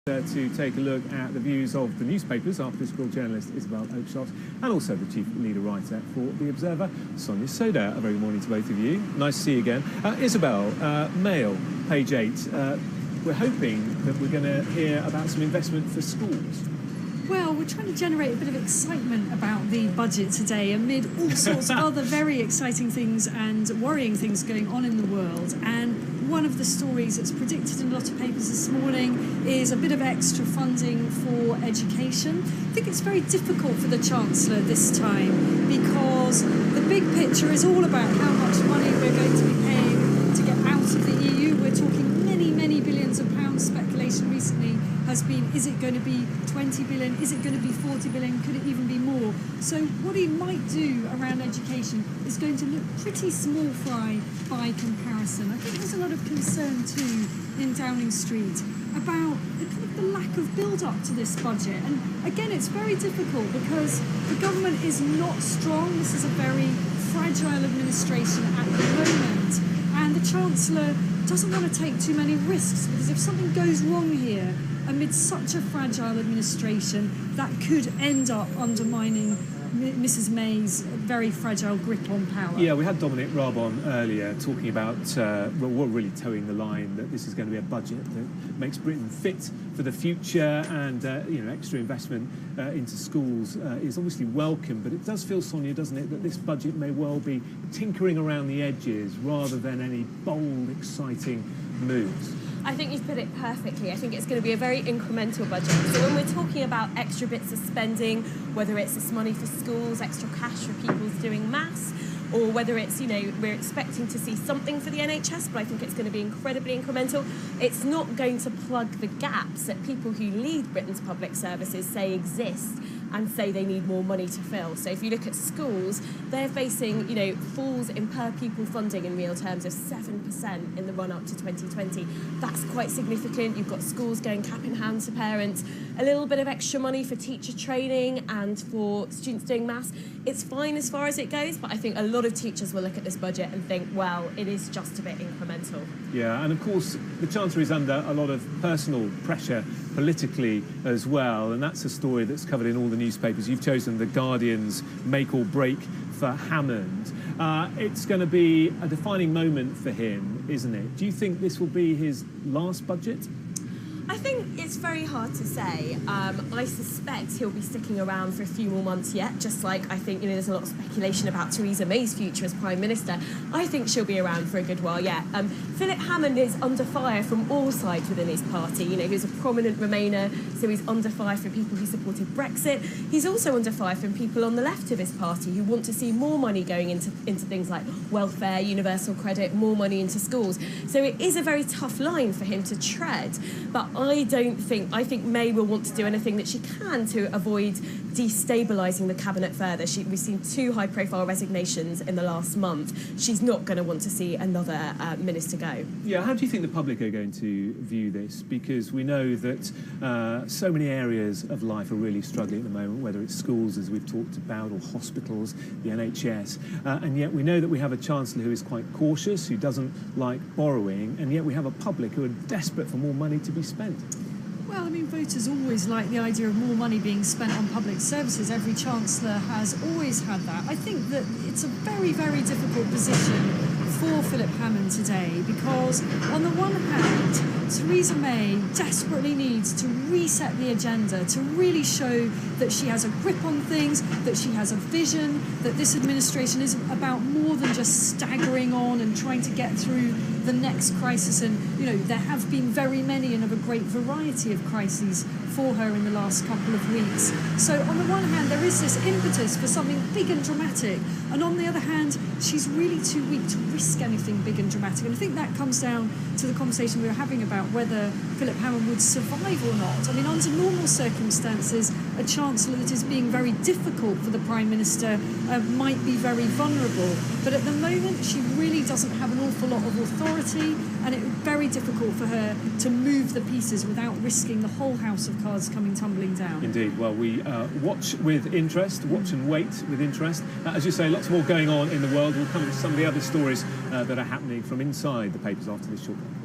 To take a look at the views of the newspapers, our political journalist Isabel Oakeshott and also the chief leader writer for The Observer, Sonia Sodha. A very good morning to both of you. Nice to see you again. Isabel, Mail, page 8. We're hoping that we're going to hear about some investment for schools. Well, we're trying to generate a bit of excitement about the budget today amid all sorts of other very exciting things and worrying things going on in the world. And one of the stories that's predicted in a lot of papers this morning is a bit of extra funding for education. I think it's very difficult for the Chancellor this time because the big picture is all about how much money we're going to be paying to get out of the EU. We're talking many billions of pounds. Speculation recently has been, is it going to be 20 billion? Is it going to be 40 billion? Could it even be more? So what he might do around education is going to look pretty small fry by comparison. I think there's a lot of concern too in Downing Street about the lack of build-up to this budget. And again, it's very difficult because the government is not strong. This is a very fragile administration at the moment. And the Chancellor doesn't want to take too many risks because if something goes wrong here amid such a fragile administration, that could end up undermining Mrs May's very fragile grip on power. Yeah, we had Dominic Raab on earlier talking about, we're really towing the line that this is going to be a budget that makes Britain fit for the future, and extra investment into schools is obviously welcome, but it does feel, Sonia, doesn't it, that this budget may well be tinkering around the edges rather than any bold, exciting moves. I think you've put it perfectly. I think it's going to be a very incremental budget. So when we're talking about extra bits of spending, whether it's this money for schools, extra cash for people doing maths, or whether it's, we're expecting to see something for the NHS, but I think it's going to be incredibly incremental. It's not going to plug the gaps that people who lead Britain's public services say exist and say they need more money to fill. So if you look at schools, they're facing, falls in per pupil funding in real terms of 7% in the run-up to 2020. That's quite significant. You've got schools going cap in hand to parents, a little bit of extra money for teacher training and for students doing maths. It's fine as far as it goes, but I think a lot of teachers will look at this budget and think, well, it is just a bit incremental. Yeah, and of course, the Chancellor is under a lot of personal pressure politically as well, and that's a story that's covered in all the newspapers. You've chosen The Guardian's make or break for Hammond. It's going to be a defining moment for him, isn't it? Do you think this will be his last budget? I think it's very hard to say. I suspect he'll be sticking around for a few more months yet, just like I think there's a lot of speculation about Theresa May's future as Prime Minister. I think she'll be around for a good while yet. Philip Hammond is under fire from all sides within his party. He's a prominent Remainer, so he's under fire from people who supported Brexit. He's also under fire from people on the left of his party who want to see more money going into things like welfare, universal credit, more money into schools. So it is a very tough line for him to tread, but I think May will want to do anything that she can to avoid destabilising the cabinet further. We've seen 2 high-profile resignations in the last month. She's not going to want to see another minister go. Yeah, how do you think the public are going to view this? Because we know that so many areas of life are really struggling at the moment, whether it's schools, as we've talked about, or hospitals, the NHS, and yet we know that we have a Chancellor who is quite cautious, who doesn't like borrowing, and yet we have a public who are desperate for more money to be spent. Well, voters always like the idea of more money being spent on public services. Every Chancellor has always had that. I think that it's a very difficult position for Philip Hammond today because, on the one hand, Theresa May desperately needs to reset the agenda, to really show that she has a grip on things, that she has a vision, that this administration is about more than just staggering on and trying to get through the next crisis. And, there have been very many and of a great variety of crises for her in the last couple of weeks. So on the one hand, there is this impetus for something big and dramatic, and on the other hand, she's really too weak to risk anything big and dramatic. And I think that comes down to the conversation we were having about whether Philip Hammond would survive or not. Under normal circumstances, a Chancellor that is being very difficult for the Prime Minister might be very vulnerable. But at the moment, she really doesn't have an awful lot of authority, and it would be very difficult for her to move the pieces without risking the whole house of cards coming tumbling down. Indeed. Well, we watch with interest, watch and wait with interest. As you say, lots more going on in the world. We'll come to some of the other stories that are happening from inside the papers after this short break.